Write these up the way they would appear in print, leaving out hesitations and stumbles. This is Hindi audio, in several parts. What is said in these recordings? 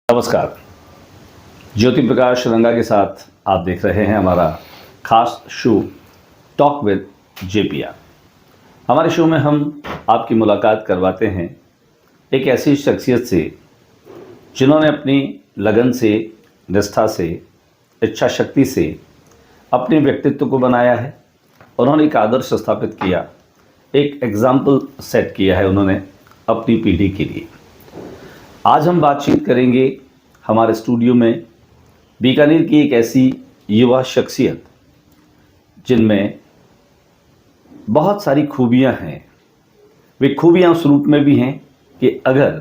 नमस्कार। ज्योति प्रकाश रंगा के साथ आप देख रहे हैं हमारा खास शो टॉक विद जेपीआर। हमारे शो में हम आपकी मुलाकात करवाते हैं एक ऐसी शख्सियत से जिन्होंने अपनी लगन से, निष्ठा से, इच्छा शक्ति से अपने व्यक्तित्व को बनाया है। उन्होंने एक आदर्श स्थापित किया, एक एग्जाम्पल सेट किया है उन्होंने अपनी पीढ़ी के लिए। आज हम बातचीत करेंगे हमारे स्टूडियो में बीकानेर की एक ऐसी युवा शख्सियत जिनमें बहुत सारी खूबियां हैं। वे खूबियां उस रूप में भी हैं कि अगर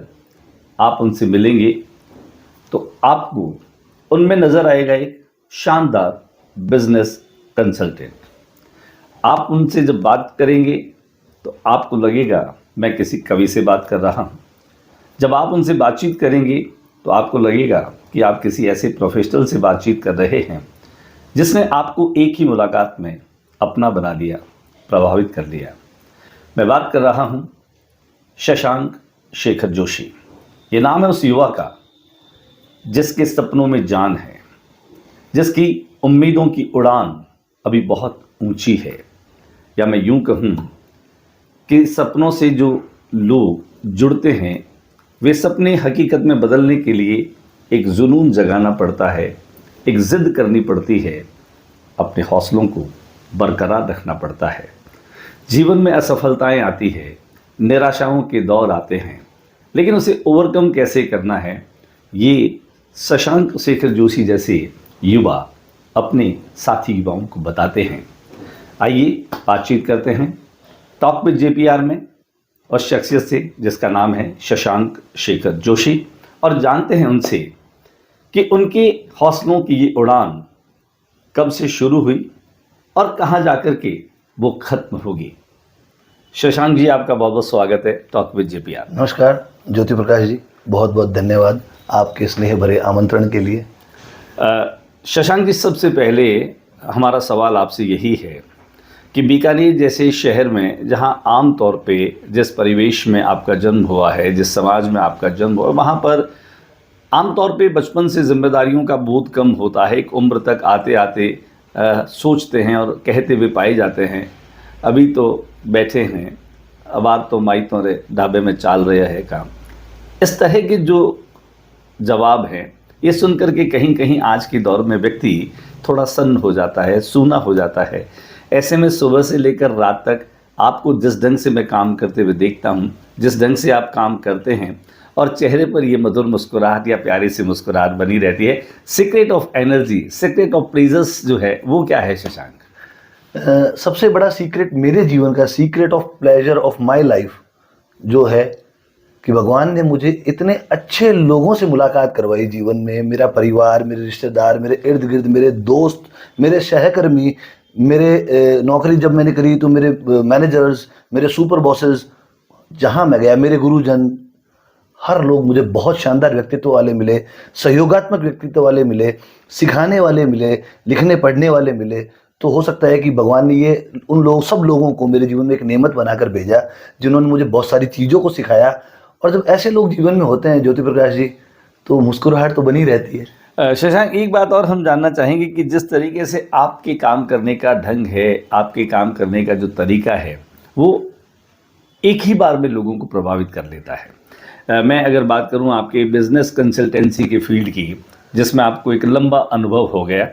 आप उनसे मिलेंगे तो आपको उनमें नज़र आएगा एक शानदार बिजनेस कंसल्टेंट। आप उनसे जब बात करेंगे तो आपको लगेगा मैं किसी कवि से बात कर रहा हूँ। जब आप उनसे बातचीत करेंगे तो आपको लगेगा कि आप किसी ऐसे प्रोफेशनल से बातचीत कर रहे हैं जिसने आपको एक ही मुलाकात में अपना बना लिया, प्रभावित कर लिया। मैं बात कर रहा हूँ शशांक शेखर जोशी। ये नाम है उस युवा का जिसके सपनों में जान है, जिसकी उम्मीदों की उड़ान अभी बहुत ऊंची है, या मैं यूं कहूँ कि सपनों से जो लोग जुड़ते हैं वे सपने हकीकत में बदलने के लिए एक जुनून जगाना पड़ता है, एक ज़िद करनी पड़ती है, अपने हौसलों को बरकरार रखना पड़ता है। जीवन में असफलताएं आती है, निराशाओं के दौर आते हैं, लेकिन उसे ओवरकम कैसे करना है ये शशांक शेखर जोशी जैसे युवा अपने साथी युवाओं को बताते हैं। आइए बातचीत करते हैं टॉक विद जेपीआर में उस शख्सियत से जिसका नाम है शशांक शेखर जोशी, और जानते हैं उनसे कि उनके हौसलों की ये उड़ान कब से शुरू हुई और कहाँ जाकर के वो खत्म होगी। शशांक जी, आपका बहुत बहुत स्वागत है टॉक विद जेपीआर। नमस्कार ज्योति प्रकाश जी, बहुत बहुत धन्यवाद आपके स्नेह भरे आमंत्रण के लिए। शशांक जी, सबसे पहले हमारा सवाल आपसे यही है कि बीकानेर जैसे शहर में जहां आम तौर पे जिस परिवेश में आपका जन्म हुआ है, जिस समाज में आपका जन्म हुआ, वहां पर आम तौर पे बचपन से जिम्मेदारियों का बोध कम होता है। एक उम्र तक आते आते सोचते हैं और कहते हुए पाए जाते हैं अभी तो बैठे हैं, अब आज तो माई तो ढाबे में चाल रहा है काम। इस तरह के जो जवाब हैं ये सुनकर के कहीं कहीं आज के दौर में व्यक्ति थोड़ा सन्न हो जाता है, सूना हो जाता है। ऐसे में सुबह से लेकर रात तक आपको जिस ढंग से मैं काम करते हुए देखता हूँ, जिस ढंग से आप काम करते हैं और चेहरे पर ये मधुर मुस्कुराहट या प्यारी सी मुस्कुराहट बनी रहती है, secret of energy, secret of pleasures जो है वो क्या है शशांक? सबसे बड़ा सीक्रेट मेरे जीवन का, secret of pleasure of my life जो है कि भगवान ने मुझे इतने अच्छे लोगों से मुलाकात करवाई जीवन में। मेरा परिवार, मेरे रिश्तेदार, मेरे इर्द गिर्द, मेरे दोस्त, मेरे सहकर्मी, मेरे नौकरी जब मैंने करी तो मेरे मैनेजर्स, मेरे सुपर बॉसेस, जहाँ मैं गया मेरे गुरुजन, हर लोग मुझे बहुत शानदार व्यक्तित्व वाले मिले, सहयोगात्मक व्यक्तित्व वाले मिले, सिखाने वाले मिले, लिखने पढ़ने वाले मिले। तो हो सकता है कि भगवान ने ये उन लोग सब लोगों को मेरे जीवन में एक नेमत बनाकर भेजा जिन्होंने मुझे बहुत सारी चीज़ों को सिखाया। और जब ऐसे लोग जीवन में होते हैं ज्योति प्रकाश जी, तो मुस्कुराहट तो बनी रहती है। शशांक, एक बात और हम जानना चाहेंगे कि जिस तरीके से आपके काम करने का ढंग है, आपके काम करने का जो तरीका है वो एक ही बार में लोगों को प्रभावित कर लेता है। मैं अगर बात करूं आपके बिजनेस कंसल्टेंसी के फील्ड की, जिसमें आपको एक लंबा अनुभव हो गया,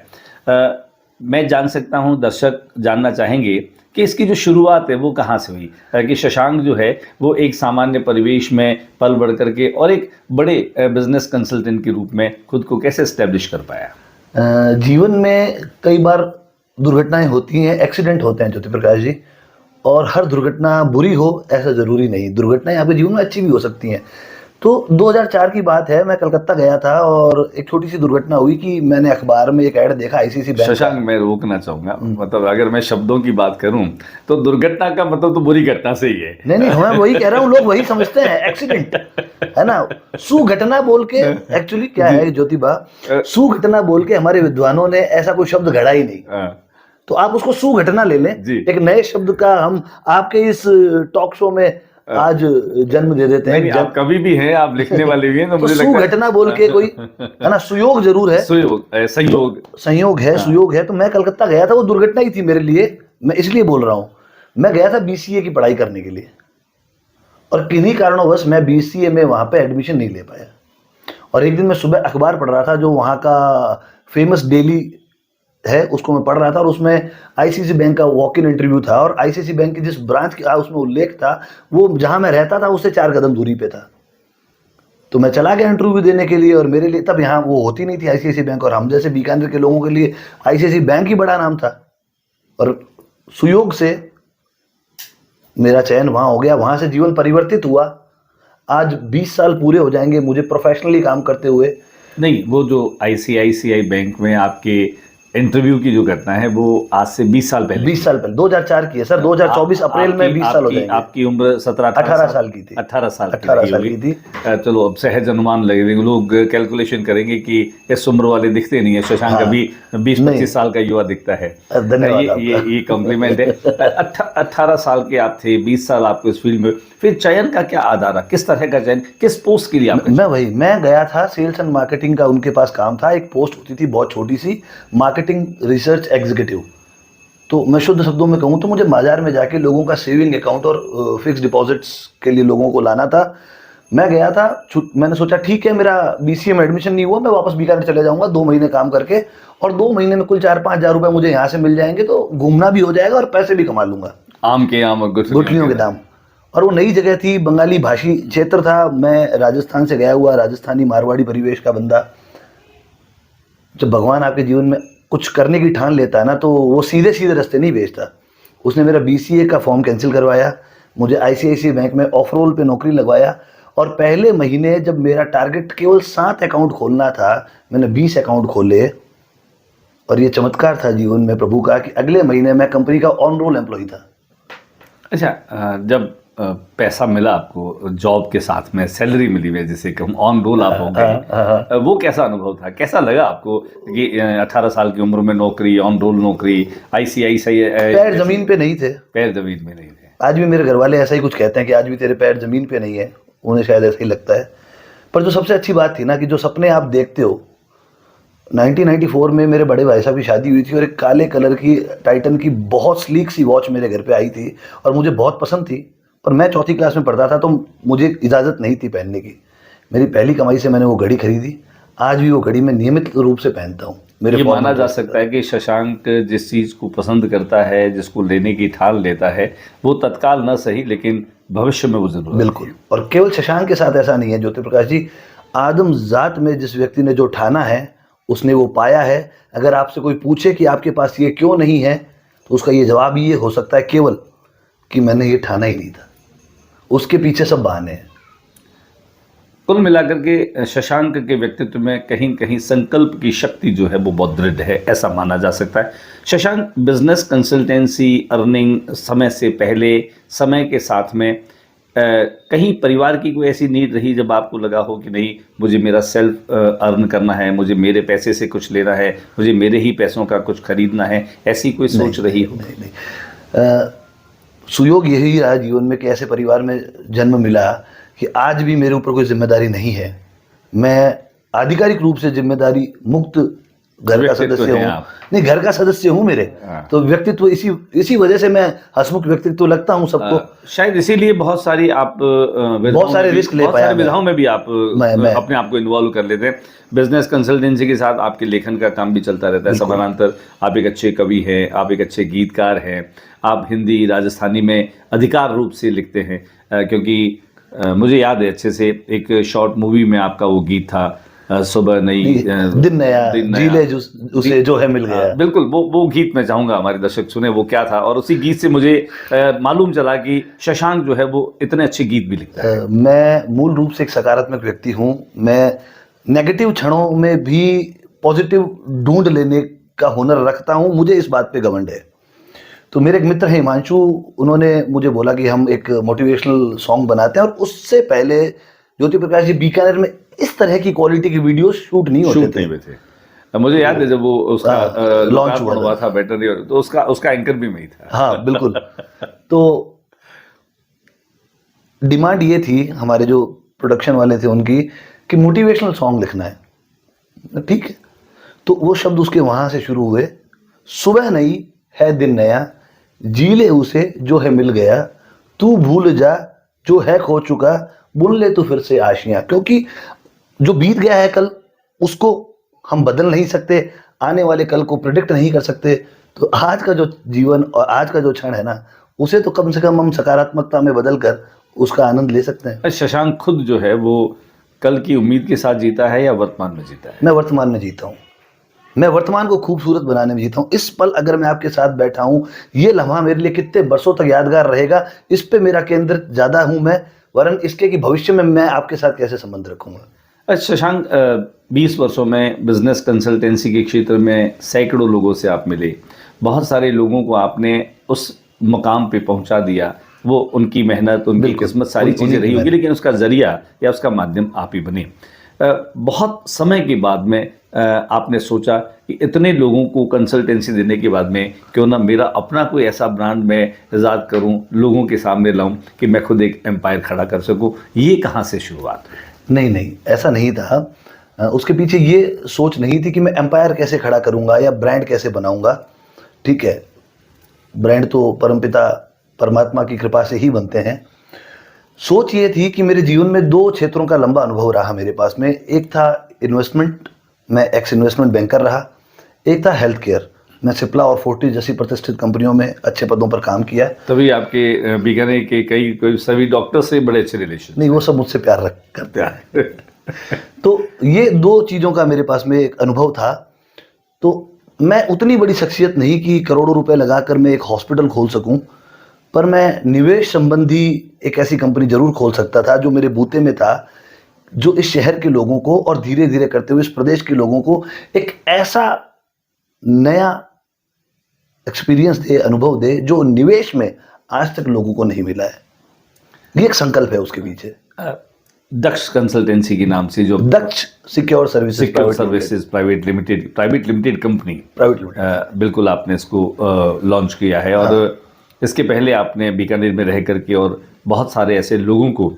मैं जान सकता हूं, दर्शक जानना चाहेंगे कि इसकी जो शुरुआत है वो कहाँ से हुई, कि शशांक जो है वो एक सामान्य परिवेश में पल बढ़ करके और एक बड़े बिजनेस कंसल्टेंट के रूप में खुद को कैसे एस्टेब्लिश कर पाया? जीवन में कई बार दुर्घटनाएं होती हैं, एक्सीडेंट होते हैं ज्योति प्रकाश जी, और हर दुर्घटना बुरी हो ऐसा ज़रूरी नहीं। दुर्घटनाएं आपके जीवन में अच्छी भी हो सकती हैं। तो 2004 की बात है, मैं कलकत्ता गया था और एक छोटी सी दुर्घटना हुई कि मैंने अखबार में एक ऐड देखा आईसीसी बैंक। शशांक, मैं रोकना चाहूँगा, मतलब अगर मैं शब्दों की बात करूं तो दुर्घटना का मतलब तो बुरी घटना से ही है। नहीं, मैं वही कह रहा हूँ, लोग वही समझते हैं एक्सीडेंट, है ना। सुघटना बोल के एक्चुअली क्या है ज्योतिबा, सुघटना बोल के हमारे विद्वानों ने ऐसा कोई शब्द गढ़ा ही नहीं। तो आप उसको सुघटना ले लें, एक नए शब्द का हम आपके इस टॉक शो में आज जन्म दे देते नहीं, हैं। आप कवि भी हैं, आप लिखने वाले भी हैं, तो तो मुझे लगता है सुघटना बोल के कोई है ना, सुयोग जरूर है, संयोग संयोग है, सुयोग है। तो मैं कलकत्ता गया था, वो दुर्घटना ही थी मेरे लिए, मैं इसलिए बोल रहा हूँ। मैं गया था बीसीए की पढ़ाई करने के लिए, और किन्हीं कारणोंवश मैं बीसीए में वहाँ पे एडमिशन नहीं ले पाया। और एक दिन मैं सुबह अखबार पढ़ रहा था, जो वहाँ का फेमस डेली है उसको मैं पढ़ रहा था, और उसमें आईसीआईसी बैंक का वॉक इन इंटरव्यू था, और आईसीआईसी बैंक की जिस ब्रांच का उसमें उल्लेख था, वो जहाँ मैं रहता था उससे 4 कदम दूरी पे था। तो मैं चला गया इंटरव्यू देने के लिए, और मेरे लिए तब यहाँ वो होती नहीं थी आईसीआईसी बैंक, और हम जैसे बीकानेर के लोगों के लिए आईसीआईसी बैंक ही बड़ा नाम था। और सुयोग से मेरा चयन वहाँ हो गया, वहाँ से जीवन परिवर्तित हुआ। आज 20 साल पूरे हो जाएंगे मुझे प्रोफेशनली काम करते हुए। नहीं, वो जो आईसीआईसीआई बैंक में आपके इंटरव्यू की जो घटना है वो आज से 20 साल पहले 20 साल पहले 2004 की है सर, 2024 अप्रैल में 20 साल हो जाएंगे। आपकी उम्र 18 साल की थी। 18 साल 18 साल की थी। चलो, अब सहज अनुमान लगेंगे, लोग कैलकुलेशन करेंगे कि इस उम्र वाले दिखते नहीं है। शशांक अभी 20-25 साल का युवा दिखता है। धन्यवाद। ये कॉम्प्लीमेंट है। 18 साल के आप थे, 20 साल आपको इस फील्ड में, फिर चयन का क्या आधार रहा? किस तरह का चयन, किस पोस्ट के लिए आप? मैं गया था, सेल्स एंड मार्केटिंग का उनके पास काम था। एक पोस्ट होती थी बहुत छोटी सी, मार्केटिंग रिसर्च एग्जीक्यूटिव। तो मैं शुद्ध शब्दों में कहूँ तो मुझे बाजार में जाके लोगों का सेविंग अकाउंट और फिक्स डिपॉजिट्स के लिए लोगों को लाना था। मैं गया था, मैंने सोचा ठीक है, मेरा बीसीए में एडमिशन नहीं हुआ, मैं वापस बीकानेर चले जाऊंगा 2 महीने काम करके, और 2 महीने में कुल 4-5 हज़ार रुपए मुझे यहाँ से मिल जाएंगे, तो घूमना भी हो जाएगा और पैसे भी कमा लूंगा। आम के आम और गुठलियों के दाम। और वो नई जगह थी, बंगाली भाषी क्षेत्र था, मैं राजस्थान से गया हुआ, राजस्थानी मारवाड़ी परिवेश का बंदा। जब भगवान आपके जीवन में कुछ करने की ठान लेता है ना, तो वो सीधे सीधे रास्ते नहीं भेजता। उसने मेरा बीसीए का फॉर्म कैंसिल करवाया, मुझे आईसीआईसीआई बैंक में ऑफ रोल पे नौकरी लगवाया, और पहले महीने जब मेरा टारगेट केवल 7 अकाउंट खोलना था, मैंने 20 अकाउंट खोले। और ये चमत्कार था जीवन में प्रभु का कि अगले महीने मैं कंपनी का ऑन रोल एम्प्लॉय था। अच्छा, जब पैसा मिला आपको, जॉब के साथ में सैलरी मिली है, जिसे कि हम ऑन रोल आप हो गए, वो कैसा अनुभव था? कैसा लगा आपको कि 18 साल की उम्र में नौकरी, ऑन रोल नौकरी, आईसीआईसीआई? पैर जमीन पे नहीं थे। पैर जमीन में नहीं थे। आज भी मेरे घर वाले ऐसा ही कुछ कहते हैं कि आज भी तेरे पैर जमीन पे नहीं है, उन्हें शायद ऐसा ही लगता है। पर जो सबसे अच्छी बात थी ना, कि जो सपने आप देखते हो, 1994 में मेरे बड़े भाई साहब की शादी हुई थी, और एक काले कलर की टाइटन की बहुत स्लीक सी वॉच मेरे घर पे आई थी, और मुझे बहुत पसंद थी। पर मैं 4th क्लास में पढ़ता था, तो मुझे इजाज़त नहीं थी पहनने की। मेरी पहली कमाई से मैंने वो घड़ी खरीदी। आज भी वो घड़ी मैं नियमित रूप से पहनता हूँ। ये माना जा सकता है कि शशांक जिस चीज़ को पसंद करता है, जिसको लेने की ठान लेता है, वो तत्काल न सही लेकिन भविष्य में वो जरूर। बिल्कुल। और केवल शशांक के साथ ऐसा नहीं है ज्योति प्रकाश जी, आदम जात में जिस व्यक्ति ने जो ठाना है उसने वो पाया है। अगर आपसे कोई पूछे कि आपके पास ये क्यों नहीं है, तो उसका ये जवाब ये हो सकता है केवल कि मैंने ये ठाना ही नहीं था। उसके पीछे सब बहाने हैं। कुल मिलाकर के शशांक के व्यक्तित्व में कहीं कहीं संकल्प की शक्ति जो है वो बहुत दृढ़ है, ऐसा माना जा सकता है। शशांक, बिजनेस कंसल्टेंसी, अर्निंग, समय से पहले, समय के साथ में कहीं परिवार की कोई ऐसी नीड रही जब आपको लगा हो कि नहीं, मुझे मेरा सेल्फ अर्न करना है, मुझे मेरे पैसे से कुछ लेना है, मुझे मेरे ही पैसों का कुछ खरीदना है, ऐसी कोई सोच रही हो? नहीं। सुयोग यही रहा जीवन में कि ऐसे परिवार में जन्म मिला कि आज भी मेरे ऊपर कोई जिम्मेदारी नहीं है। मैं आधिकारिक रूप से जिम्मेदारी मुक्त घर का सदस्य हूँ। नहीं, घर का सदस्य हूँ मेरे। तो व्यक्तित्व इसी वजह से मैं हंसमुख व्यक्तित्व लगता हूँ सबको। शायद इसीलिए बहुत सारे रिस्क ले पाया, विधाओं में भी आप अपने आप को इन्वॉल्व कर लेते हैं। बिजनेस कंसल्टेंसी के साथ आपके लेखन का काम भी चलता रहता है समानांतर। आप एक अच्छे कवि हैं, आप एक अच्छे गीतकार हैं, आप हिंदी राजस्थानी में अधिकार रूप से लिखते हैं, क्योंकि मुझे याद है अच्छे से, एक शॉर्ट मूवी में आपका वो गीत था, सुबह नई दिन नया जीले उसे जो है मिल गया। बिल्कुल, वो गीत मैं चाहूँगा हमारे दर्शक सुने, वो क्या था। और उसी गीत से मुझे मालूम चला कि शशांक जो है वो इतने अच्छे गीत भी लिखता है। मैं मूल रूप से एक सकारात्मक व्यक्ति हूँ। मैं नेगेटिव क्षणों में भी पॉजिटिव ढूंढ लेने का हुनर रखता हूँ, मुझे इस बात पे घमंड है। तो मेरे एक मित्र हैं हिमांशु, उन्होंने मुझे बोला कि हम एक मोटिवेशनल सॉन्ग बनाते हैं, और उससे पहले ज्योति प्रकाश जी बीकानेर में इस तरह की क्वालिटी की वीडियो शूट नहीं होते थे। मुझे याद है जब वो उसका लॉन्च हुआ था बैटरी, तो उसका एंकर भी मैं ही था। हाँ बिल्कुल। तो डिमांड ये थी हमारे जो प्रोडक्शन वाले थे उनकी कि मोटिवेशनल सॉन्ग लिखना है, ठीक है। तो वो शब्द उसके वहाँ से शुरू हुए, सुबह नई है दिन नया, जी ले उसे जो है मिल गया, तू भूल जा जो है खो चुका, बुन ले तो फिर से आशियां। क्योंकि जो बीत गया है कल उसको हम बदल नहीं सकते, आने वाले कल को प्रिडिक्ट नहीं कर सकते। तो आज का जो जीवन और आज का जो क्षण है ना, उसे तो कम से कम हम सकारात्मकता में बदल कर उसका आनंद ले सकते हैं। शशांक खुद जो है वो कल की उम्मीद के साथ जीता है या वर्तमान में जीता है? मैं वर्तमान में जीता हूँ, मैं वर्तमान को खूबसूरत बनाने में जीता हूँ। इस पल अगर मैं आपके साथ बैठा हूँ, ये लम्हा मेरे लिए कितने बरसों तक यादगार रहेगा, इस पे मेरा केंद्र ज़्यादा हूँ मैं, वरन इसके कि भविष्य में मैं आपके साथ कैसे संबंध रखूँगा। अच्छा शशांक, 20 वर्षों में बिजनेस कंसल्टेंसी के क्षेत्र में सैकड़ों लोगों से आप मिले, बहुत सारे लोगों को आपने उस मकाम पे पहुंचा दिया। वो उनकी मेहनत, उनकी किस्मत, सारी चीज़ें रही होगी, लेकिन उसका जरिया या उसका माध्यम आप ही बने। बहुत समय के बाद में आपने सोचा कि इतने लोगों को कंसल्टेंसी देने के बाद में क्यों ना मेरा अपना कोई ऐसा ब्रांड मैं इजाद करूं, लोगों के सामने लाऊं कि मैं खुद एक एम्पायर खड़ा कर सकूं। ये कहाँ से शुरुआत हुई? नहीं, ऐसा नहीं था। उसके पीछे ये सोच नहीं थी कि मैं एम्पायर कैसे खड़ा करूंगा या ब्रांड कैसे बनाऊंगा, ठीक है। ब्रांड तो परमपिता परमात्मा की कृपा से ही बनते हैं। सोच ये थी कि मेरे जीवन में दो क्षेत्रों का लंबा अनुभव रहा मेरे पास में। एक था इन्वेस्टमेंट, मैं एक्स इन्वेस्टमेंट बैंकर रहा। एक था हेल्थ केयर, मैं सिप्ला और फोर्टिस जैसी प्रतिष्ठित कंपनियों में अच्छे पदों पर काम किया। तभी आपके बीकानेर के कई सभी डॉक्टर से बड़े अच्छे रिलेशन? नहीं, वो सब मुझसे प्यार करते हैं। तो ये दो चीज़ों का मेरे पास में एक अनुभव था। तो मैं उतनी बड़ी शख्सियत नहीं कि करोड़ों रुपए लगाकर मैं एक हॉस्पिटल खोल सकूं, पर मैं निवेश संबंधी एक ऐसी कंपनी जरूर खोल सकता था जो मेरे बूते में था, जो इस शहर के लोगों को और धीरे धीरे करते हुए इस प्रदेश के लोगों को एक ऐसा नया एक्सपीरियंस दे, अनुभव दे, जो निवेश में आज तक लोगों को नहीं मिला है। ये एक संकल्प है उसके पीछे। दक्ष कंसल्टेंसी के नाम से, जो Daksh secure services private limited company, बिल्कुल आपने इसको लॉन्च किया है। और इसके पहले आपने बीकानेर में रह करके और बहुत सारे ऐसे लोगों को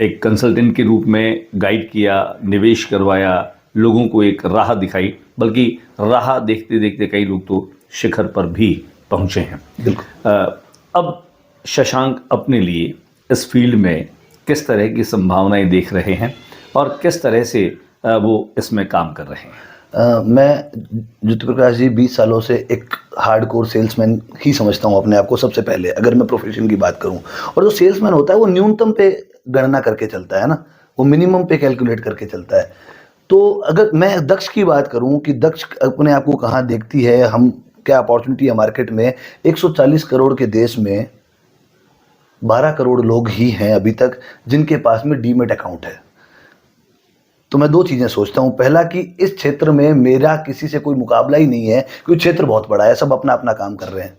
एक कंसल्टेंट के रूप में गाइड किया, निवेश करवाया, लोगों को एक राह दिखाई, बल्कि राह देखते देखते कई लोग तो शिखर पर भी पहुंचे हैं। अब शशांक अपने लिए इस फील्ड में किस तरह की संभावनाएं देख रहे हैं और किस तरह से वो इसमें काम कर रहे हैं? मैं ज्योति प्रकाश जी 20 सालों से एक हार्डकोर सेल्समैन ही समझता हूँ अपने आप को। सबसे पहले अगर मैं प्रोफेशन की बात करूँ, और जो सेल्समैन होता है वो न्यूनतम पे गणना करके चलता है ना, वो मिनिमम पे कैलकुलेट करके चलता है। तो अगर मैं दक्ष की बात करूँ कि दक्ष अपने आप को कहाँ देखती है, हम क्या अपॉर्चुनिटी है मार्केट में। 140 करोड़ के देश में 12 करोड़ लोग ही हैं अभी तक जिनके पास में डीमेट अकाउंट है। तो मैं दो चीज़ें सोचता हूँ। पहला कि इस क्षेत्र में मेरा किसी से कोई मुकाबला ही नहीं है, क्योंकि क्षेत्र बहुत बड़ा है, सब अपना अपना काम कर रहे हैं।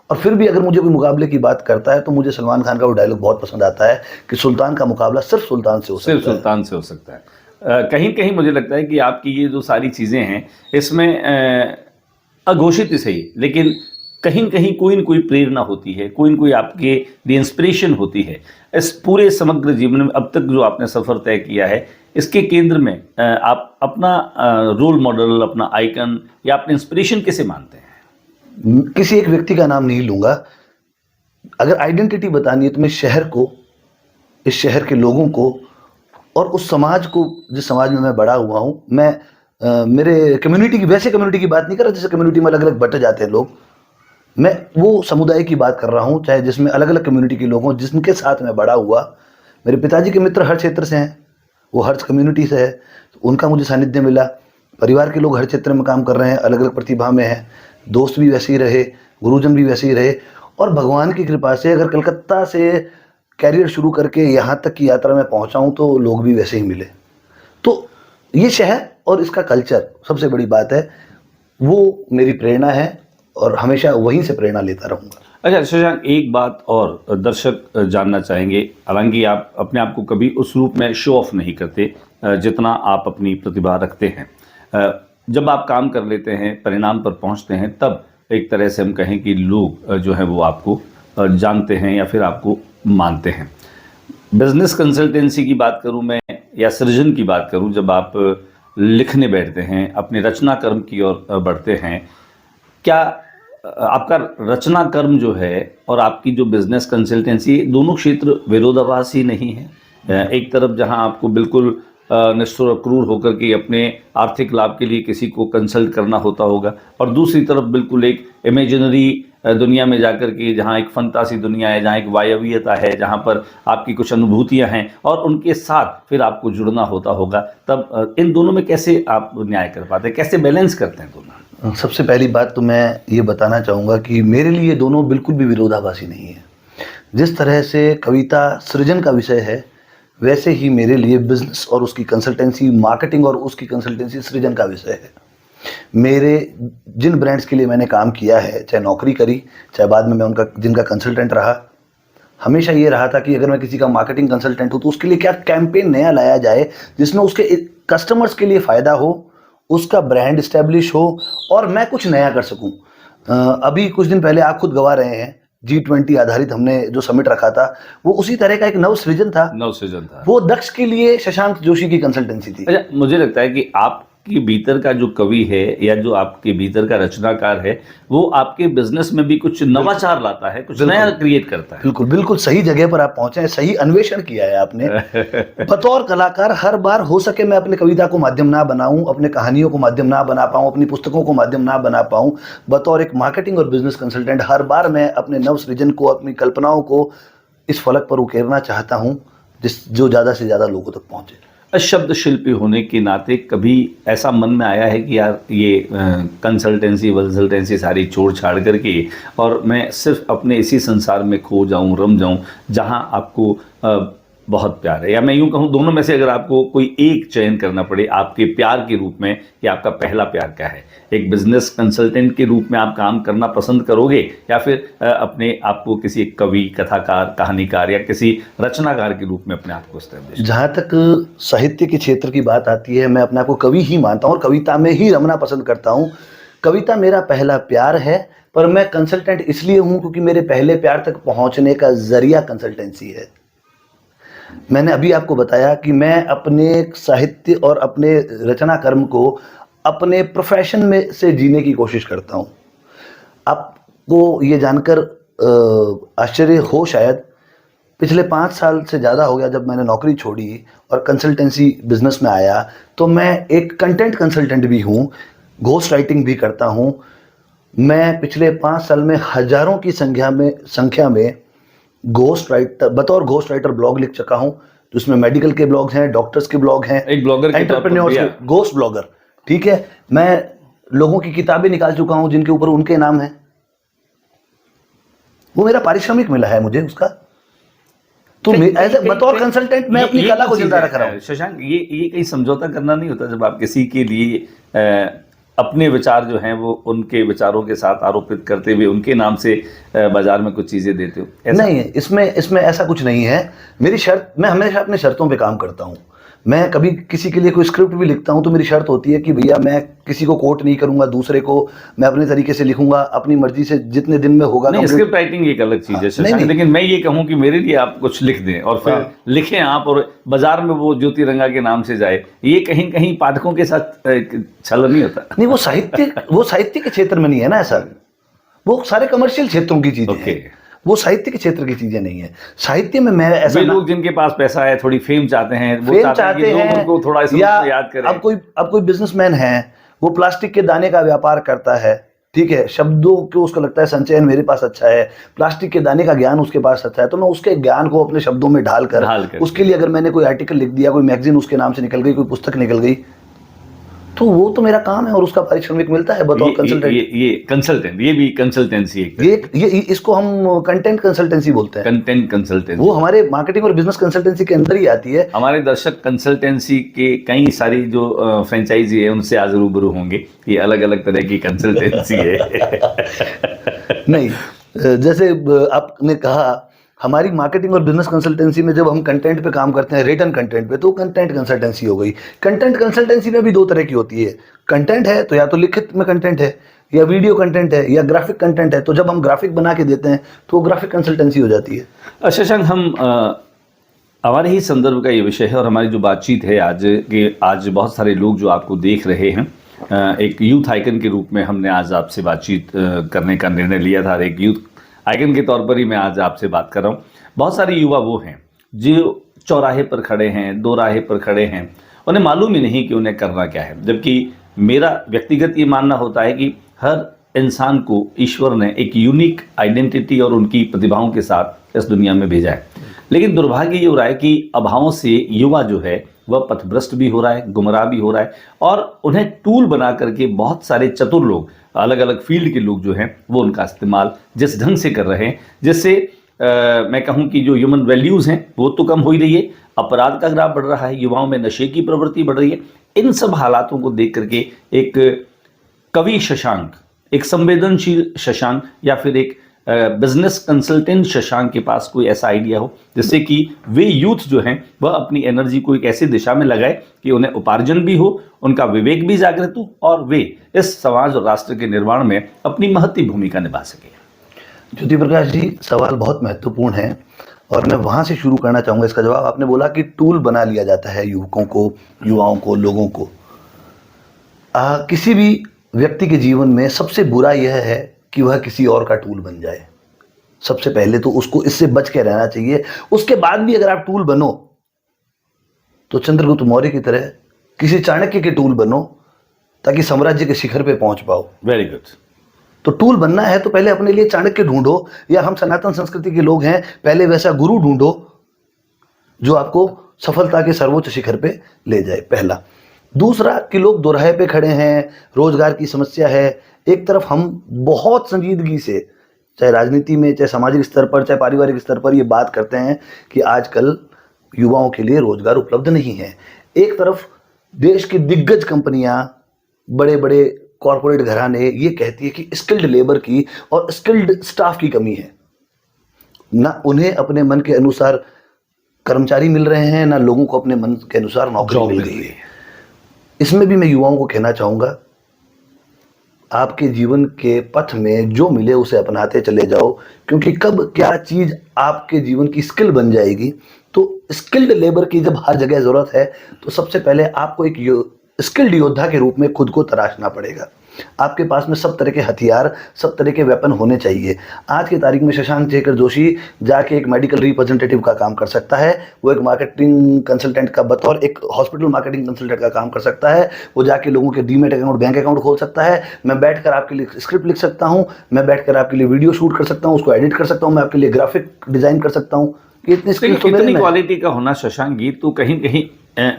और फिर भी अगर मुझे कोई मुकाबले की बात करता है तो मुझे सलमान खान का वो डायलॉग बहुत पसंद आता है कि सुल्तान का मुकाबला सिर्फ सुल्तान से हो सकता है। सिर्फ सुल्तान से हो सकता है। कहीं कहीं मुझे लगता है कि आपकी ये जो सारी चीज़ें हैं इसमें अघोषित ही सही, लेकिन कहीं कहीं कोई न कोई प्रेरणा होती है, कोई न कोई आपके लिए इंस्पिरेशन होती है। इस पूरे समग्र जीवन में अब तक जो आपने सफ़र तय किया है, इसके केंद्र में आप अपना रोल मॉडल, अपना आइकन या अपने इंस्पिरेशन किसे मानते हैं? किसी एक व्यक्ति का नाम नहीं लूँगा। अगर आइडेंटिटी बतानी है तो मैं शहर को, इस शहर के लोगों को और उस समाज को, जिस समाज में मैं बड़ा हुआ हूँ। मैं मेरे कम्युनिटी की, वैसे कम्युनिटी की बात नहीं कर रहा जैसे कम्युनिटी में अलग अलग बट जाते हैं लोग। मैं वो समुदाय की बात कर रहा हूँ, चाहे जिसमें अलग अलग कम्युनिटी के लोग हों, जिनके साथ मैं बड़ा हुआ। मेरे पिताजी के मित्र हर क्षेत्र से हैं, वो हर कम्युनिटी से है, तो उनका मुझे सानिध्य मिला। परिवार के लोग हर क्षेत्र में काम कर रहे हैं, अलग अलग प्रतिभा में हैं। दोस्त भी वैसे ही रहे, गुरुजन भी वैसे ही रहे। और भगवान की कृपा से अगर कलकत्ता से कैरियर शुरू करके यहाँ तक की यात्रा में पहुँचा हूँ तो लोग भी वैसे ही मिले। तो ये शहर और इसका कल्चर सबसे बड़ी बात है, वो मेरी प्रेरणा है और हमेशा वहीं से प्रेरणा लेता रहूँगा। अच्छा शशांक, एक बात और दर्शक जानना चाहेंगे। हालांकि आप अपने आप को कभी उस रूप में शो ऑफ नहीं करते जितना आप अपनी प्रतिभा रखते हैं। जब आप काम कर लेते हैं, परिणाम पर पहुंचते हैं, तब एक तरह से हम कहें कि लोग जो है वो आपको जानते हैं या फिर आपको मानते हैं। बिजनेस कंसल्टेंसी की बात करूं मैं या सृजन की बात करूं, जब आप लिखने बैठते हैं, अपने रचना कर्म की ओर बढ़ते हैं, क्या आपका रचना कर्म जो है और आपकी जो बिजनेस कंसल्टेंसी, दोनों क्षेत्र विरोधाभासी नहीं है? एक तरफ जहां आपको बिल्कुल निष्ठुर और क्रूर होकर के अपने आर्थिक लाभ के लिए किसी को कंसल्ट करना होता होगा, और दूसरी तरफ बिल्कुल एक इमेजिनरी दुनिया में जाकर के, जहाँ एक फंतासी दुनिया है, जहाँ एक वायवीयता है, जहाँ पर आपकी कुछ अनुभूतियाँ हैं और उनके साथ फिर आपको जुड़ना होता होगा। तब इन दोनों में कैसे आप न्याय कर पाते हैं, कैसे बैलेंस करते हैं दोनों? सबसे पहली बात तो मैं ये बताना चाहूँगा कि मेरे लिए दोनों बिल्कुल भी विरोधाभासी नहीं है। जिस तरह से कविता सृजन का विषय है, वैसे ही मेरे लिए बिजनेस और उसकी कंसल्टेंसी, मार्केटिंग और उसकी कंसल्टेंसी सृजन का विषय है। मेरे जिन ब्रांड्स के लिए मैंने काम किया है, चाहे नौकरी करी, चाहे बाद में मैं जिनका कंसल्टेंट रहा, हमेशा ये रहा था कि अगर मैं किसी का मार्केटिंग कंसल्टेंट हूँ तो उसके लिए क्या कैंपेन नया लाया जाए जिसमें उसके कस्टमर्स के लिए फ़ायदा हो, उसका ब्रांड इस्टेब्लिश हो और मैं कुछ नया कर सकूँ। अभी कुछ दिन पहले आप खुद गवा रहे हैं, G20 आधारित हमने जो समिट रखा था, वो उसी तरह का एक नव सृजन था। वो दक्ष के लिए शशांक जोशी की कंसल्टेंसी थी। अच्छा, मुझे लगता है कि आपके भीतर का जो कवि है या जो आपके भीतर का रचनाकार है, वो आपके बिजनेस में भी कुछ नवाचार लाता है, कुछ नया क्रिएट करता है। बिल्कुल बिल्कुल सही जगह पर आप पहुंचे हैं, सही अन्वेषण किया है आपने। बतौर कलाकार हर बार हो सके मैं अपनी कविता को माध्यम ना बनाऊं, अपने कहानियों को माध्यम ना बना पाऊं, अपनी पुस्तकों को माध्यम ना बना पाऊं, बतौर एक मार्केटिंग और बिजनेस कंसल्टेंट हर बार मैं अपने नव सृजन को, अपनी कल्पनाओं को इस फलक पर उकेरना चाहता हूं जो ज़्यादा से ज़्यादा लोगों तक पहुंचे। शब्द शिल्पी होने के नाते कभी ऐसा मन में आया है कि यार ये कंसल्टेंसी सारी छोड़ छाड़ करके और मैं सिर्फ अपने इसी संसार में खो जाऊं, रम जाऊं, जहां आपको बहुत प्यार है? या मैं यूं कहूं, दोनों में से अगर आपको कोई एक चयन करना पड़े आपके प्यार के रूप में, कि आपका पहला प्यार क्या है? एक बिजनेस कंसल्टेंट के रूप में आप काम करना पसंद करोगे, या फिर अपने आपको किसी कवि, कथाकार, कहानीकार या किसी रचनाकार के रूप में अपने आप को एस्टैब्लिश? जहाँ तक साहित्य के क्षेत्र की बात आती है, मैं अपने आप को कवि ही मानता हूँ और कविता में ही रमना पसंद करता हूँ। कविता मेरा पहला प्यार है, पर मैं कंसल्टेंट इसलिए हूँ क्योंकि मेरे पहले प्यार तक पहुँचने का जरिया कंसल्टेंसी है। मैंने अभी आपको बताया कि मैं अपने साहित्य और अपने रचना कर्म को अपने प्रोफेशन में से जीने की कोशिश करता हूँ। आपको ये जानकर आश्चर्य हो शायद, पिछले 5 साल से ज़्यादा हो गया जब मैंने नौकरी छोड़ी और कंसल्टेंसी बिजनेस में आया, तो मैं एक कंटेंट कंसल्टेंट भी हूँ, घोस्ट राइटिंग भी करता हूँ। मैं पिछले 5 साल में हजारों की संख्या में बतौर घोस्ट राइटर ब्लॉग लिख चुका हूँ, जिसमें मेडिकल के ब्लॉग्स हैं, डॉक्टर्स के ब्लॉग हैं, एक ब्लॉगर, एंटरप्रेन्योर्स के, घोस्ट ब्लॉगर, ठीक है। मैं लोगों की किताबें निकाल चुका हूँ जिनके ऊपर उनके नाम है, वो मेरा पारिश्रमिक मिला है मुझे उसका। तो एज ए बतौर कंसल्टेंट मैं अपनी कला को जिंदा रख रहा हूँ। शशांक, ये कहीं समझौता करना नहीं होता जब आप किसी के लिए अपने विचार जो हैं वो उनके विचारों के साथ आरोपित करते हुए उनके नाम से बाजार में कुछ चीजें देते हो? नहीं, इसमें ऐसा कुछ नहीं है। मेरी शर्त, मैं हमेशा अपने शर्तों पे काम करता हूँ। मैं कभी किसी के लिए कोई स्क्रिप्ट भी लिखता हूँ तो मेरी शर्त होती है कि भैया मैं किसी को कोट नहीं करूंगा, दूसरे को मैं अपने तरीके से लिखूंगा, अपनी मर्जी से जितने दिन में होगा। नहीं, स्क्रिप्ट राइटिंग एक अलग चीज है शशांक, लेकिन मैं ये कहूँ कि मेरे लिए आप कुछ लिख दें और फिर लिखें आप और बाजार में वो ज्योति रंगा के नाम से जाए, ये कहीं कहीं पाठकों के साथ छल नहीं होता? नहीं, वो साहित्य के क्षेत्र में नहीं है ना ऐसा, वो सारे कमर्शियल क्षेत्रों की चीजें हैं, वो साहित्य के क्षेत्र की चीजें नहीं है। साहित्य में मैं ऐसा, वे लोग जिनके पास पैसा है, थोड़ी फेम चाहते हैं, वो चाहते हैं कि लोग उनको थोड़ा याद करें। अब कोई बिजनेसमैन है, वो प्लास्टिक के दाने का व्यापार करता है, ठीक है, शब्दों को उसको लगता है संचयन मेरे पास अच्छा है, प्लास्टिक के दाने का ज्ञान उसके पास अच्छा है, तो मैं उसके ज्ञान को अपने शब्दों में ढालकर उसके लिए अगर मैंने कोई आर्टिकल लिख दिया, कोई मैगजीन उसके नाम से निकल गई, कोई पुस्तक निकल गई, तो वो तो मेरा काम है और उसका पारिश्रमिक मिलता है बतौर कंसल्टेंट। ये कंसल्टेंट, ये भी कंसल्टेंसी है। ये इसको हम कंटेंट कंसल्टेंसी बोलते हैं। कंटेंट कंसल्टेंसी वो हमारे मार्केटिंग और बिजनेस कंसल्टेंसी के अंदर ही आती है। हमारे दर्शक कंसल्टेंसी के कई सारी जो फ्रेंचाइजी है उनसे आज रूबरू होंगे, ये अलग अलग तरह की कंसल्टेंसी है। नहीं, जैसे आपने कहा, हमारी मार्केटिंग और बिजनेस कंसल्टेंसी में जब हम कंटेंट पे काम करते हैं, रिटन कंटेंट पे, तो कंटेंट कंसल्टेंसी हो गई। कंटेंट कंसल्टेंसी में भी 2 तरह की होती है। कंटेंट है तो या तो लिखित में कंटेंट है, या वीडियो कंटेंट है, या ग्राफिक कंटेंट है। तो जब हम ग्राफिक बना के देते हैं तो वो ग्राफिक कंसल्टेंसी हो जाती है। शशांक, हम हमारे ही संदर्भ का ये विषय है और हमारी जो बातचीत है आज बहुत सारे लोग जो आपको देख रहे हैं, एक यूथ आइकन के रूप में हमने आज आपसे बातचीत करने का निर्णय लिया था। एक यूथ आइकन के तौर पर ही मैं आज आपसे बात कर रहा हूँ। बहुत सारे युवा वो हैं जो चौराहे पर खड़े हैं, दो राहे पर खड़े हैं, उन्हें मालूम ही नहीं कि उन्हें करना क्या है। जबकि मेरा व्यक्तिगत ये मानना होता है कि हर इंसान को ईश्वर ने एक यूनिक आइडेंटिटी और उनकी प्रतिभाओं के साथ इस दुनिया में भेजा है। लेकिन दुर्भाग्य ये हो रहा है कि अभावों से युवा जो है वह पथभ्रष्ट भी हो रहा है, गुमराह भी हो रहा है, और उन्हें टूल बना करके बहुत सारे चतुर लोग, अलग अलग फील्ड के लोग जो हैं वो उनका इस्तेमाल जिस ढंग से कर रहे हैं, जिससे मैं कहूँ कि जो ह्यूमन वैल्यूज़ हैं वो तो कम हो ही रही है, अपराध का ग्राफ बढ़ रहा है, युवाओं में नशे की प्रवृत्ति बढ़ रही है। इन सब हालातों को देख करके एक कवि शशांक, एक संवेदनशील शशांक या फिर एक बिजनेस कंसल्टेंट शशांक के पास कोई ऐसा आइडिया हो जिससे कि वे यूथ जो हैं वह अपनी एनर्जी को एक ऐसी दिशा में लगाए कि उन्हें उपार्जन भी हो, उनका विवेक भी जागृत हो और वे इस समाज और राष्ट्र के निर्माण में अपनी महती भूमिका निभा सके। ज्योति प्रकाश जी, सवाल बहुत महत्वपूर्ण है और मैं वहाँ से शुरू करना चाहूँगा इसका जवाब। आपने बोला कि टूल बना लिया जाता है युवकों को, युवाओं को, लोगों को। किसी भी व्यक्ति के जीवन में सबसे बुरा यह है कि वह किसी और का टूल बन जाए। सबसे पहले तो उसको इससे बच के रहना चाहिए। उसके बाद भी अगर आप टूल बनो तो चंद्रगुप्त मौर्य की तरह किसी चाणक्य के टूल बनो ताकि साम्राज्य के शिखर पे पहुंच पाओ। Very good. तो टूल बनना है तो पहले अपने लिए चाणक्य ढूंढो, या हम सनातन संस्कृति के लोग हैं, पहले वैसा गुरु ढूंढो जो आपको सफलता के सर्वोच्च शिखर पे ले जाए, पहला। दूसरा कि लोग दोराहे पे खड़े हैं, रोजगार की समस्या है। एक तरफ हम बहुत संजीदगी से, चाहे राजनीति में, चाहे सामाजिक स्तर पर, चाहे पारिवारिक स्तर पर, ये बात करते हैं कि आजकल युवाओं के लिए रोजगार उपलब्ध नहीं है। एक तरफ देश की दिग्गज कंपनियां, बड़े बड़े कॉरपोरेट घराने ये कहती है कि स्किल्ड लेबर की और स्किल्ड स्टाफ की कमी है। ना उन्हें अपने मन के अनुसार कर्मचारी मिल रहे हैं, ना लोगों को अपने मन के अनुसार नौकरी मिल रही है। इसमें भी मैं युवाओं को कहना चाहूँगा, आपके जीवन के पथ में जो मिले उसे अपनाते चले जाओ, क्योंकि कब क्या चीज़ आपके जीवन की स्किल बन जाएगी। तो स्किल्ड लेबर की जब हर जगह ज़रूरत है तो सबसे पहले आपको एक स्किल्ड योद्धा के रूप में खुद को तराशना पड़ेगा। आपके पास में सब तरह के हथियार, सब तरह के वेपन होने चाहिए। आज की तारीख में शशांक शेखर जोशी जाके एक मेडिकल रिप्रेजेंटेटिव का काम कर सकता है, वो एक मार्केटिंग कंसल्टेंट का बतौर एक हॉस्पिटल मार्केटिंग कंसल्टेंट का काम कर सकता है, वो जाके लोगों के डीमेट अकाउंट, बैंक अकाउंट खोल सकता है। मैं बैठकर आपके लिए स्क्रिप्ट लिख सकता हूँ, मैं बैठकर आपके लिए वीडियो शूट कर सकता हूँ, उसको एडिट कर सकता हूँ, मैं आपके लिए ग्राफिक डिजाइन कर सकता हूँ। इतनी क्वालिटी का होना शशांक गीत तो कहीं कहीं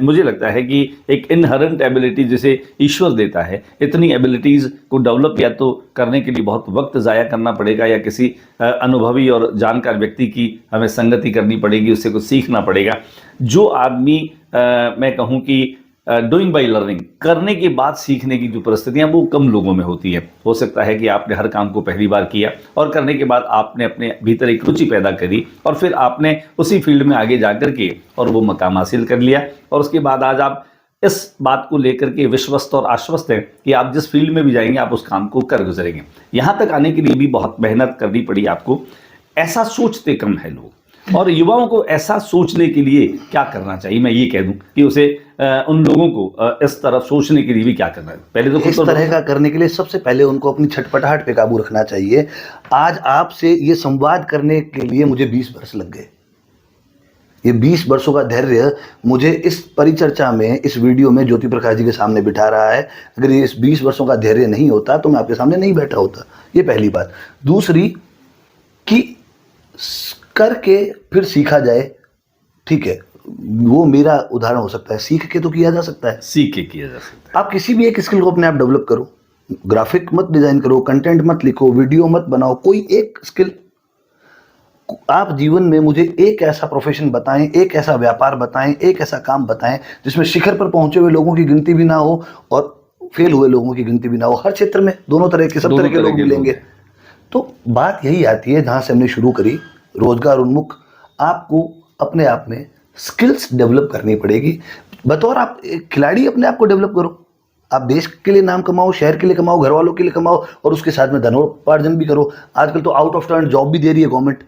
मुझे लगता है कि एक इनहरेंट एबिलिटी जिसे ईश्वर देता है, इतनी एबिलिटीज़ को डेवलप या तो करने के लिए बहुत वक्त ज़ाया करना पड़ेगा, या किसी अनुभवी और जानकार व्यक्ति की हमें संगति करनी पड़ेगी, उससे कुछ सीखना पड़ेगा। जो आदमी मैं कहूँ कि डूइंग बाय लर्निंग, करने के बाद सीखने की जो परिस्थितियाँ वो कम लोगों में होती है। हो सकता है कि आपने हर काम को पहली बार किया और करने के बाद आपने अपने भीतर एक रुचि पैदा करी और फिर आपने उसी फील्ड में आगे जाकर के और वो मकाम हासिल कर लिया, और उसके बाद आज आप इस बात को लेकर के विश्वस्त और आश्वस्त हैं कि आप जिस फील्ड में भी जाएंगे आप उस काम को कर गुजरेंगे। यहाँ तक आने के लिए भी बहुत मेहनत करनी पड़ी आपको। ऐसा सोचते कम है लोग, और युवाओं को ऐसा सोचने के लिए क्या करना चाहिए? मैं ये कह दूं कि उसे उन लोगों को इस तरफ सोचने के लिए भी क्या करना है? पहले तो इस तरह का करने के लिए सबसे पहले उनको अपनी छटपटाहट पे काबू रखना चाहिए। आज आपसे ये संवाद करने के लिए मुझे 20 वर्ष लग गए। ये 20 वर्षों का धैर्य मुझे इस परिचर्चा में, इस वीडियो में ज्योति प्रकाश जी के सामने बिठा रहा है। अगर ये इस 20 वर्षों का धैर्य नहीं होता तो मैं आपके सामने नहीं बैठा होता। ये पहली बात। दूसरी कि करके फिर सीखा जाए, ठीक है, वो मेरा उदाहरण हो सकता है। सीख के तो किया जा सकता है, सीख के किया जा सकता है। आप किसी भी एक स्किल को अपने आप डेवलप करो। ग्राफिक मत डिजाइन करो, कंटेंट मत लिखो, वीडियो मत बनाओ, कोई एक स्किल आप जीवन में मुझे एक ऐसा प्रोफेशन बताएं, एक ऐसा व्यापार बताएं, एक ऐसा काम बताएं जिसमें शिखर पर पहुंचे हुए लोगों की गिनती भी ना हो और फेल हुए लोगों की गिनती भी ना हो। हर क्षेत्र में दोनों तरह के, सब तरह के लोग मिलेंगे। तो बात यही आती है जहां से हमने शुरू करी, रोजगार उन्मुख। आपको अपने आप में स्किल्स डेवलप करनी पड़ेगी। बतौर आप एक खिलाड़ी अपने आप को डेवलप करो। आप देश के लिए नाम कमाओ, शहर के लिए कमाओ, घर वालों के लिए कमाओ और उसके साथ में धनोपार्जन भी करो। आजकल तो आउट ऑफ टर्न जॉब भी दे रही है गवर्नमेंट।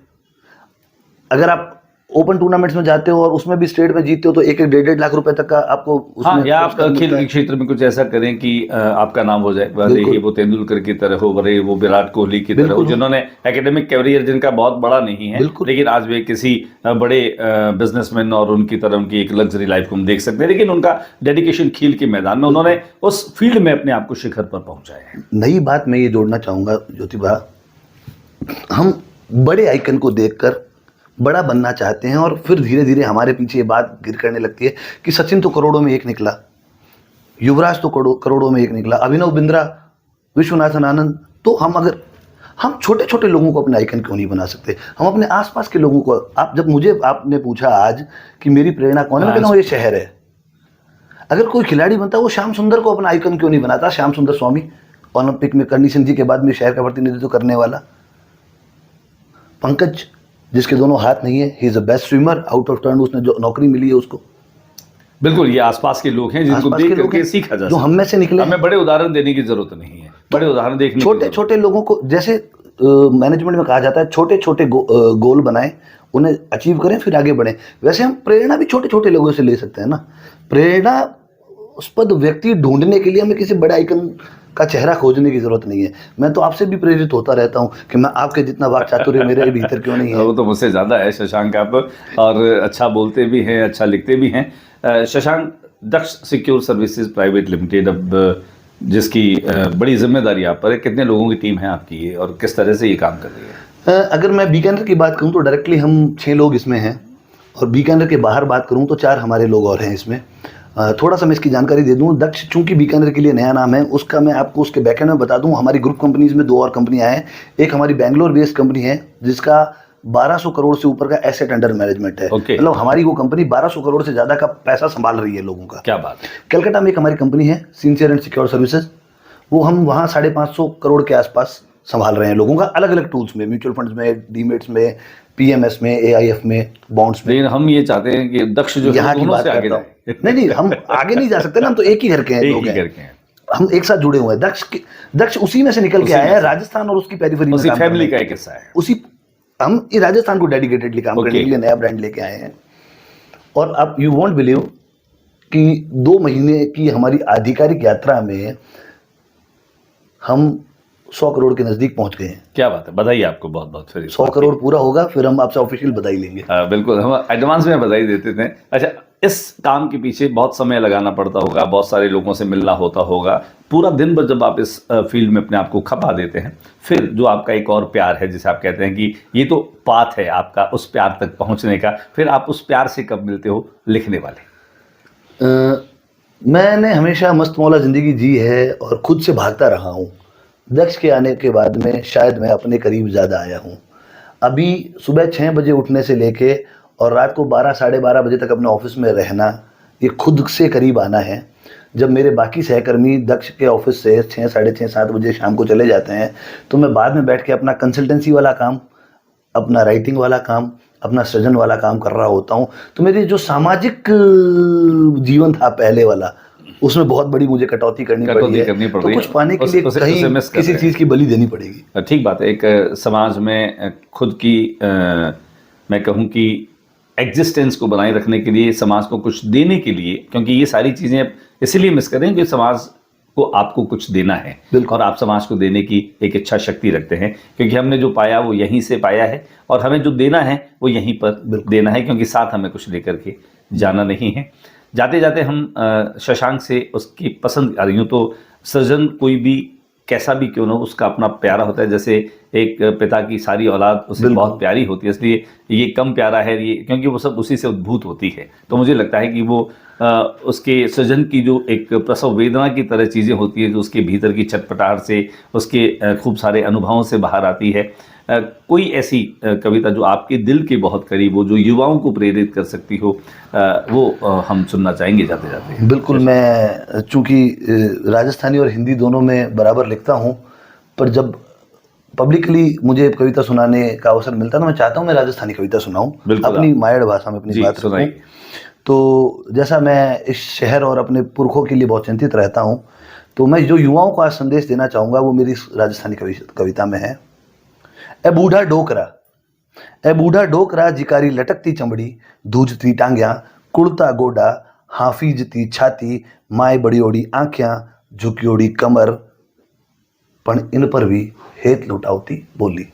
अगर आप ओपन टूर्नामेंट्स में जाते हो और उसमें भी स्टेट में जीतते हो तो 1-1 लाख रुपए तक का आपको हाँ, उसमें या आप पुरस्कार खेल मिलता के है। क्षेत्र में कुछ ऐसा करें कि आपका नाम हो जाए, भले ही बिल्कुल। वो तेंदुलकर की तरह हो, भले ही वो विराट कोहली की तरह हो, बिल्कुल हो। जिन्होंने एकेडमिक कैरियर जिनका बहुत बड़ा नहीं है, बिल्कुल। लेकिन आज वे किसी बड़े बिजनेसमैन और उनकी तरह उनकी एक लग्जरी लाइफ को हम देख सकते हैं, लेकिन उनका डेडिकेशन खेल के मैदान में, उन्होंने उस फील्ड में अपने आप को शिखर पर पहुंचाया है। नई बात मैं ये जोड़ना चाहूँगा ज्योतिबा, हम बड़े आइकन को देखकर बड़ा बनना चाहते हैं और फिर धीरे धीरे हमारे पीछे ये बात गिर करने लगती है कि सचिन तो करोड़ों में एक निकला, युवराज तो करोड़ों में एक निकला, अभिनव बिंद्रा, विश्वनाथन आनंद, तो हम छोटे छोटे लोगों को अपने आइकन क्यों नहीं बना सकते? हम अपने आसपास के लोगों को, आपने पूछा आज कि मेरी प्रेरणा कौन है, मैं कहता हूँ ये शहर है। अगर कोई खिलाड़ी बनता है वो श्याम सुंदर को अपना आइकन क्यों नहीं बनाता? श्याम सुंदर स्वामी, ओलंपिक में कंडीशन जी के बाद में शहर का प्रतिनिधित्व करने वाला। पंकज, जिसके दोनों हाथ नहीं है, he is the best swimmer, out of turn उसने जो नौकरी मिली है उसको। बिल्कुल, ये आसपास के लोग हैं जिनको आसपास देख के लोग करके हैं, सीखा जा जो सकता हम में से निकले हैं। हमें बड़े उदाहरण देने की जरूरत नहीं है, बड़े उदाहरण देखने की छोटे जरूरत छोटे लोगों को, जैसे मैनेजमेंट में कहा जाता है छोटे छोटे गोल बनाएं, उन्हें अचीव करें, फिर आगे बढ़ें। वैसे हम प्रेरणा भी छोटे छोटे लोगों से ले सकते हैं ना। प्रेरणास्पद व्यक्ति ढूंढने के लिए हमें किसी बड़े आइकन का चेहरा खोजने की जरूरत नहीं है। मैं तो आपसे भी प्रेरित होता रहता हूँ कि मैं आपके जितना वाक चातुर्य मेरे भीतर क्यों नहीं है। वो तो मुझसे ज़्यादा है शशांक आप, और अच्छा बोलते भी हैं, अच्छा लिखते भी हैं। शशांक, दक्ष सिक्योर सर्विसेज प्राइवेट लिमिटेड, अब जिसकी बड़ी जिम्मेदारी आप पर है, कितने लोगों की टीम है आपकी ये और किस तरह से ये काम कर रही है? अगर मैं बीकानेर की बात करूँ तो डायरेक्टली हम 6 लोग इसमें हैं, और बीकानेर के बाहर बात करूँ तो 4 हमारे लोग और हैं इसमें। थोड़ा सा मैं इसकी जानकारी दे दूं। दक्ष चूंकि बीकानेर के लिए नया नाम है, उसका मैं आपको उसके बैकएंड में बता दूं। हमारी ग्रुप कंपनीज में 2 और कंपनियां हैं। एक हमारी बैंगलोर बेस्ड कंपनी है जिसका 1200 करोड़ से ऊपर का एसेट अंडर मैनेजमेंट है। मतलब हमारी वो कंपनी 1200 करोड़ से ज़्यादा का पैसा संभाल रही है लोगों का। क्या बात है। कलकत्ता में एक हमारी कंपनी है सिंसियर एंड सिक्योर सर्विसेज, वो हम वहाँ 550 करोड़ के आसपास संभाल रहे हैं लोगों का, अलग अलग टूल्स में, म्यूचुअल फंड्स में, डीमेट्स में, पीएमएस में, एआईएफ में, बॉन्ड्स में। लेकिन हम ये चाहते हैं कि दक्ष जो यहाँ की बात करता हूँ। नहीं, हम आगे नहीं जा सकते ना, हम तो एक ही घर के हैं, लोग हैं, हम एक साथ जुड़े हुए हैं। दक्ष उसी में से निकल के आया है, राजस्थान और उसकी पेरिफेरी में, उसी फैमिली का एक हिस्सा है। उसी हम ये राजस्थान को डेडिकेटेडली काम करने के लिए नया ब्रांड लेके आए हैं। और आप यू वोंट बिलीव कि 2 महीने की हमारी आधिकारिक यात्रा में हम 100 करोड़ के नजदीक पहुंच गए हैं। क्या बात है, बधाई आपको बहुत बहुत। फिर 100 करोड़ पूरा होगा फिर हम आपसे ऑफिशियल बधाई लेंगे। बिल्कुल, हम एडवांस में बधाई देते थे। अच्छा, इस काम के पीछे बहुत समय लगाना पड़ता होगा, बहुत सारे लोगों से मिलना होता होगा, पूरा दिन भर जब आप इस फील्ड में अपने आप को खपा देते हैं, फिर जो आपका एक और प्यार है जिसे आप कहते हैं कि ये तो पाथ है आपका उस प्यार तक पहुंचने का, फिर आप उस प्यार से कब मिलते हो लिखने वाले? मैंने हमेशा मस्त मौला ज़िंदगी जी है और खुद से भागता रहा हूँ। दक्ष के आने के बाद में शायद मैं अपने करीब ज़्यादा आया हूँ। अभी सुबह 6 बजे उठने से लेके और रात को 12 साढ़े 12 बजे तक अपने ऑफिस में रहना, ये खुद से करीब आना है। जब मेरे बाकी सहकर्मी दक्ष के ऑफिस से 6 साढ़े 6 7 बजे शाम को चले जाते हैं तो मैं बाद में बैठ के अपना कंसल्टेंसी वाला काम, अपना राइटिंग वाला काम, अपना सृजन वाला काम कर रहा होता हूँ। तो मेरी जो सामाजिक जीवन था पहले वाला, उसमें बहुत बड़ी मुझे कटौती करनी पड़ी है। तो कुछ पाने के लिए कहीं किसी चीज़ की बलि देनी पड़ेगी। ठीक बात है। एक समाज में खुद की मैं कहूँ कि एग्जिस्टेंस को बनाए रखने के लिए, समाज को कुछ देने के लिए, क्योंकि ये सारी चीज़ें इसीलिए मिस करें कि समाज को आपको कुछ देना है और आप समाज को देने की एक इच्छा शक्ति रखते हैं, क्योंकि हमने जो पाया वो यहीं से पाया है और हमें जो देना है वो यहीं पर देना है, क्योंकि साथ हमें कुछ लेकर के जाना नहीं है। जाते जाते हम शशांक से उसकी पसंद आ रही हूँ, तो सृजन कोई भी कैसा भी क्यों ना उसका अपना प्यारा होता है। जैसे एक पिता की सारी औलाद उसे बहुत प्यारी होती है, इसलिए ये कम प्यारा है ये, क्योंकि वो सब उसी से उद्भूत होती है। तो मुझे लगता है कि वो उसके सृजन की जो एक प्रसव वेदना की तरह चीज़ें होती है, जो उसके भीतर की छटपटाहट से, उसके खूब सारे अनुभवों से बाहर आती है। कोई ऐसी कविता जो आपके दिल के बहुत करीब हो, जो युवाओं को प्रेरित कर सकती हो, वो हम सुनना चाहेंगे जाते जाते। बिल्कुल, मैं चूँकि राजस्थानी और हिंदी दोनों में बराबर लिखता हूँ, पर जब पब्लिकली मुझे कविता सुनाने का अवसर मिलता है तो मैं चाहता हूँ मैं राजस्थानी कविता सुनाऊँ, अपनी मायड़ भाषा में अपनी बात सुनाऊँ। तो जैसा मैं इस शहर और अपने पुरखों के लिए बहुत चिंतित रहता हूँ, तो मैं जो युवाओं को आज संदेश देना चाहूँगा वो मेरी राजस्थानी कविता में है। ए बूढ़ा डोकरा, ए बूढ़ा डोकरा जिकारी लटकती चमड़ी, दूजती टांग्या, कुड़ता गोडा, हाफीजती छाती, माए बड़ी ओड़ी आंख्यां, झुकी ओड़ी कमर, पण इन पर भी हेत लुटावती बोली।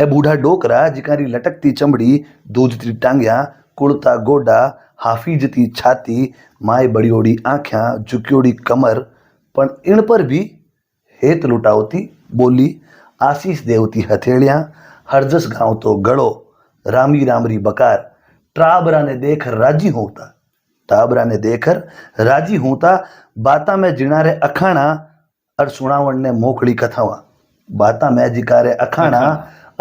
ए बूढ़ा डोकरा जिकारी लटकती चमड़ी, दूजती टांग्या, कुड़ता गोडा, हाफीजती छाती, माए बड़ी ओड़ी आंख्यां, झुकी ओड़ी कमर, पण इन पर भी हेत लुटावती बोली। आशीष देवती हथेलियां, हरजस गांव तो गड़ो, रामी रामरी बकार, टाबरा ने देख राजी होता, टाबरा ने देखकर राजी होता, बाता में जिणारे अखाणा और सुणावण ने मोकड़ी कथावा, बाता में जिकारे अखाणा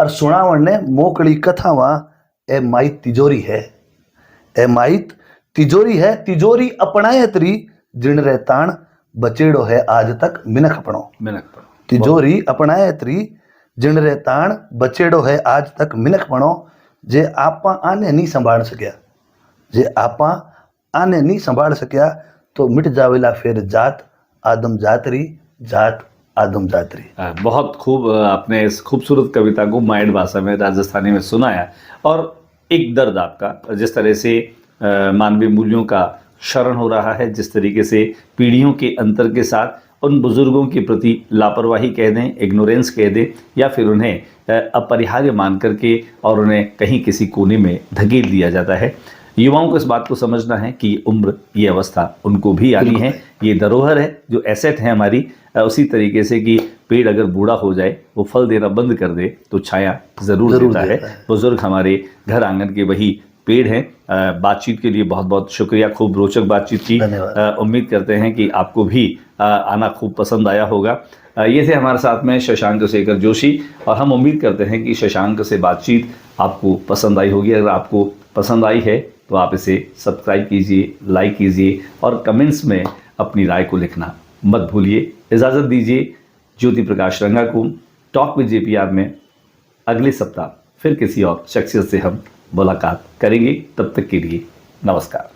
और सुणावण ने मोकड़ी कथावा। ए माइत तिजोरी है, ए माइत तिजोरी है, तिजोरी अपनाए तरी, जिण रे ताण बचेड़ो है आज तक मिनखपणो। तिजोरी अपनाए तरी, जिण रे ताण बचेड़ो है आज तक मिनखपणो। जे आपा आने नहीं संभाल सकिया, जे आपा आने नहीं संभाल सकिया तो मिट जावेला फिर जात आदम जातरी, जात आदम जातरी। बहुत खूब आपने इस खूबसूरत कविता को माइंड भाषा में राजस्थानी में सुनाया, और एक दर्द आपका जिस तरह से मानवीय मूल्यों का क्षरण हो रहा है, जिस तरीके से पीढ़ियों के अंतर के साथ उन बुजुर्गों के प्रति लापरवाही कह दें, इग्नोरेंस कह दें, या फिर उन्हें अपरिहार्य मान करके और उन्हें कहीं किसी कोने में धकेल दिया जाता है। युवाओं को इस बात को समझना है कि ये उम्र, ये अवस्था उनको भी आनी है, ये धरोहर है, जो एसेट है हमारी। उसी तरीके से कि पेड़ अगर बूढ़ा हो जाए, वो फल देना बंद कर दे तो छाया ज़रूर देता है। बुजुर्ग हमारे घर आंगन के वही पेड़ हैं। बातचीत के लिए बहुत बहुत शुक्रिया, खूब रोचक बातचीत की। उम्मीद करते हैं कि आपको भी आना खूब पसंद आया होगा। ये थे हमारे साथ में शशांक शेखर जोशी, और हम उम्मीद करते हैं कि शशांक से बातचीत आपको पसंद आई होगी। अगर आपको पसंद आई है तो आप इसे सब्सक्राइब कीजिए, लाइक कीजिए, और कमेंट्स में अपनी राय को लिखना मत भूलिए। इजाज़त दीजिए ज्योति प्रकाश रंगा को। टॉक विद JPR में अगले सप्ताह फिर किसी और शख्सियत से हम मुलाकात करेंगे। तब तक के लिए नमस्कार।